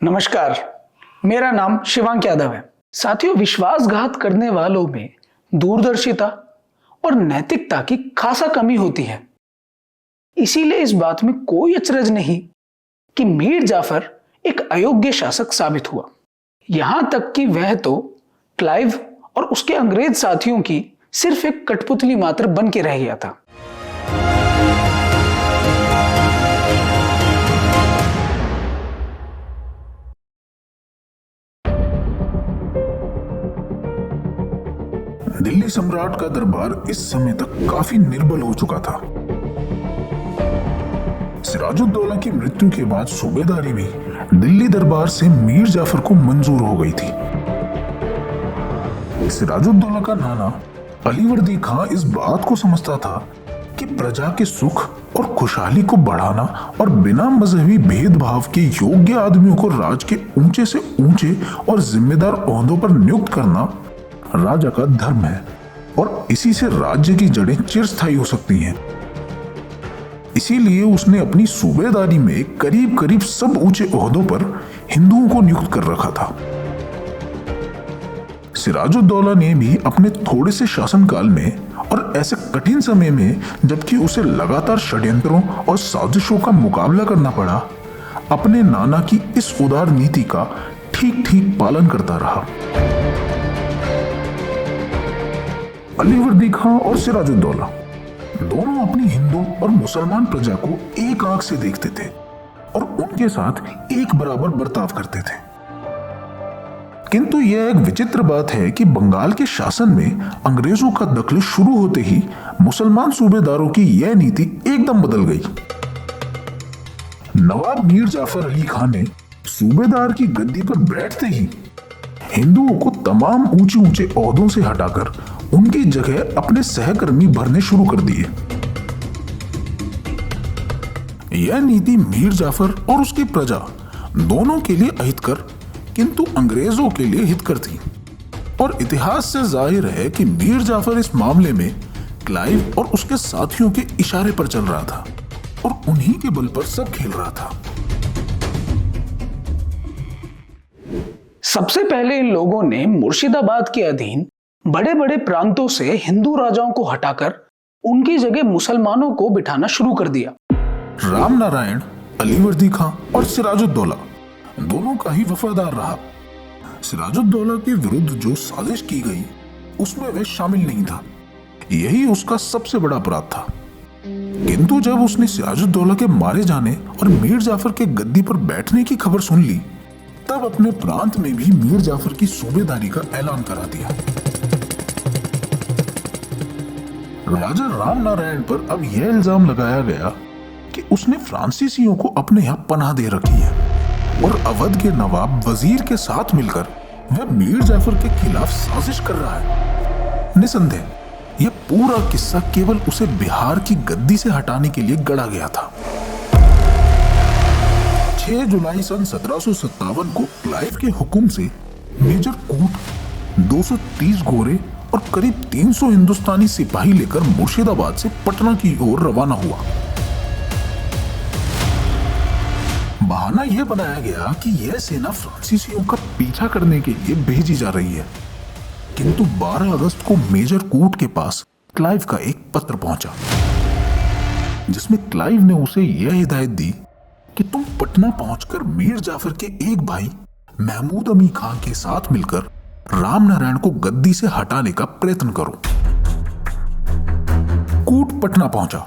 नमस्कार, मेरा नाम शिवांक यादव है। साथियों, विश्वासघात करने वालों में दूरदर्शिता और नैतिकता की खासा कमी होती है। इसीलिए इस बात में कोई अचरज नहीं कि मीर जाफर एक अयोग्य शासक साबित हुआ। यहां तक कि वह तो क्लाइव और उसके अंग्रेज साथियों की सिर्फ एक कठपुतली मात्र बन के रह गया था। दिल्ली सम्राट का दरबार इस समय तक काफी निर्बल हो चुका था। सिराजुद्दौला की मृत्यु के बाद सूबेदारी भी दिल्ली दरबार से मीर जाफर को मंजूर हो गई थी। सिराजुद्दौला का नाना अलीवर्दी खां इस बात को समझता था कि प्रजा के सुख और खुशहाली को बढ़ाना और बिना मजहबी भेदभाव के योग्य आदमियों को राज के ऊंचे से ऊंचे और जिम्मेदार ओहदों पर नियुक्त करना राजा का धर्म है और इसी से राज्य की जड़ें चिरस्थायी हो सकती हैं। इसीलिए उसने अपनी सूबेदारी में करीब करीब सब ऊंचे ओहदों पर हिंदुओं को नियुक्त कर रखा था। सिराजुद्दौला ने भी अपने थोड़े से शासनकाल में और ऐसे कठिन समय में, जबकि उसे लगातार षड्यंत्रों और साजिशों का मुकाबला करना पड़ा, अपने नाना की इस उदार नीति का ठीक ठीक पालन करता रहा। अलीवर्दी खां और सिराजुद्दौला दोनों अपनी हिंदू और मुसलमान प्रजा को एक आंख से देखते थे और उनके साथ एक बराबर बर्ताव करते थे। किंतु यह एक विचित्र बात है कि बंगाल के शासन में अंग्रेजों का दखल शुरू होते ही मुसलमान सूबेदारों की यह नीति एकदम बदल गई। नवाब मीर जाफर अली खान ने सूबेदार की गद्दी पर बैठते ही हिंदुओं को तमाम ऊंचे ऊंचे ओहदों से हटाकर उनकी जगह अपने सहकर्मी भरने शुरू कर दिए। यह नीति मीर जाफर और उसकी प्रजा दोनों के लिए अहितकर, किंतु अंग्रेजों के लिए हितकर थी। और इतिहास से जाहिर है कि मीर जाफर इस मामले में क्लाइव और उसके साथियों के इशारे पर चल रहा था और उन्हीं के बल पर सब खेल रहा था। सबसे पहले इन लोगों ने मुर्शिदाबाद के अधीन बड़े बड़े प्रांतों से हिंदू राजाओं को हटाकर उनकी जगह मुसलमानों को बिठाना शुरू कर दिया। राम नारायण, अलीवर्दी खां और सिराजुद्दौला दोनों का ही वफादार रहा। सिराजुद्दौला के विरुद्ध जो साजिश की गई उसमें वह शामिल नहीं था। यही उसका सबसे बड़ा अपराध था। किंतु जब उसने सिराजुद्दौला के मारे जाने और मीर जाफर के गद्दी पर बैठने की खबर सुन ली, तब अपने प्रांत में भी मीर जाफर की सूबेदारी का ऐलान करा दिया। राजा राम नारायण पर अब यह इल्जाम लगाया गया कि उसने फ्रांसीसियों को अपने यहां पनाह दे रखी है और अवध के नवाब वजीर के साथ मिलकर वह मीर जाफर के खिलाफ साजिश कर रहा है। निसंदेह यह पूरा किस्सा केवल उसे बिहार की गद्दी से हटाने के लिए गढ़ा गया था। 6 जुलाई सन 1757 को क्लाइव के हुक्म से मेजर कूट 230 घोड़े और करीब 300 हिंदुस्तानी सिपाही लेकर मुर्शिदाबाद से पटना की ओर रवाना हुआ। बहाना यह बनाया गया कि यह सेना फ्रांसीसियों का पीछा करने के लिए भेजी जा रही है। किंतु 12 अगस्त को मेजर कूट के पास क्लाइव का एक पत्र पहुंचा, जिसमें क्लाइव ने उसे यह हिदायत दी कि तुम पटना पहुंचकर मीर जाफर के एक भाई महमूद अमी खां के साथ मिलकर राम नारायण को गद्दी से हटाने का प्रयत्न करो। कूट पटना पहुंचा,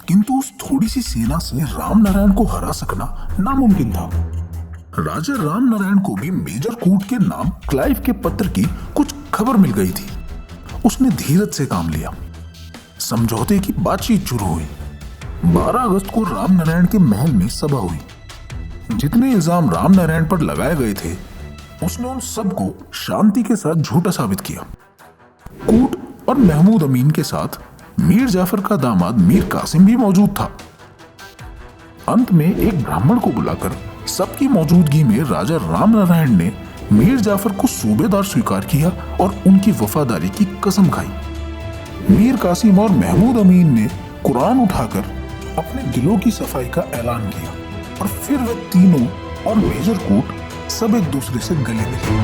किंतु उस थोड़ी सी सेना से राम नारायण को हरा सकना नामुमकिन था। राजा राम नारायण को भी मेजर कूट के नाम क्लाइव के पत्र की कुछ खबर मिल गई थी। उसने धीरज से काम लिया। समझौते की बातचीत शुरू हुई। 12 अगस्त को राम नारायण के महल में सभा हुई। जितने इल्जाम राम नारायण पर लगाए गए थे, उसने उन सबको शांति के साथ झूठा साबित किया। कूट और महमूद अमीन के साथ मीर जाफर का दामाद मीर कासिम भी मौजूद था। अंत में एक ब्राह्मण को बुलाकर सबकी मौजूदगी में राजा राम नारायण ने मीर जाफर को सूबेदार स्वीकार किया और उनकी वफादारी की कसम खाई। मीर कासिम और महमूद अमीन ने कुरान उठाकर अपने दिलों की सफाई का ऐलान किया और फिर वे तीनों और मेजर कूट सब एक दूसरे से गले मिले।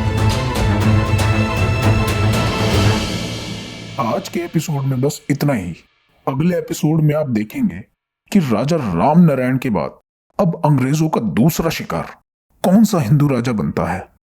आज के एपिसोड में बस इतना ही। अगले एपिसोड में आप देखेंगे कि राजा राम नारायण के बाद अब अंग्रेजों का दूसरा शिकार कौन सा हिंदू राजा बनता है।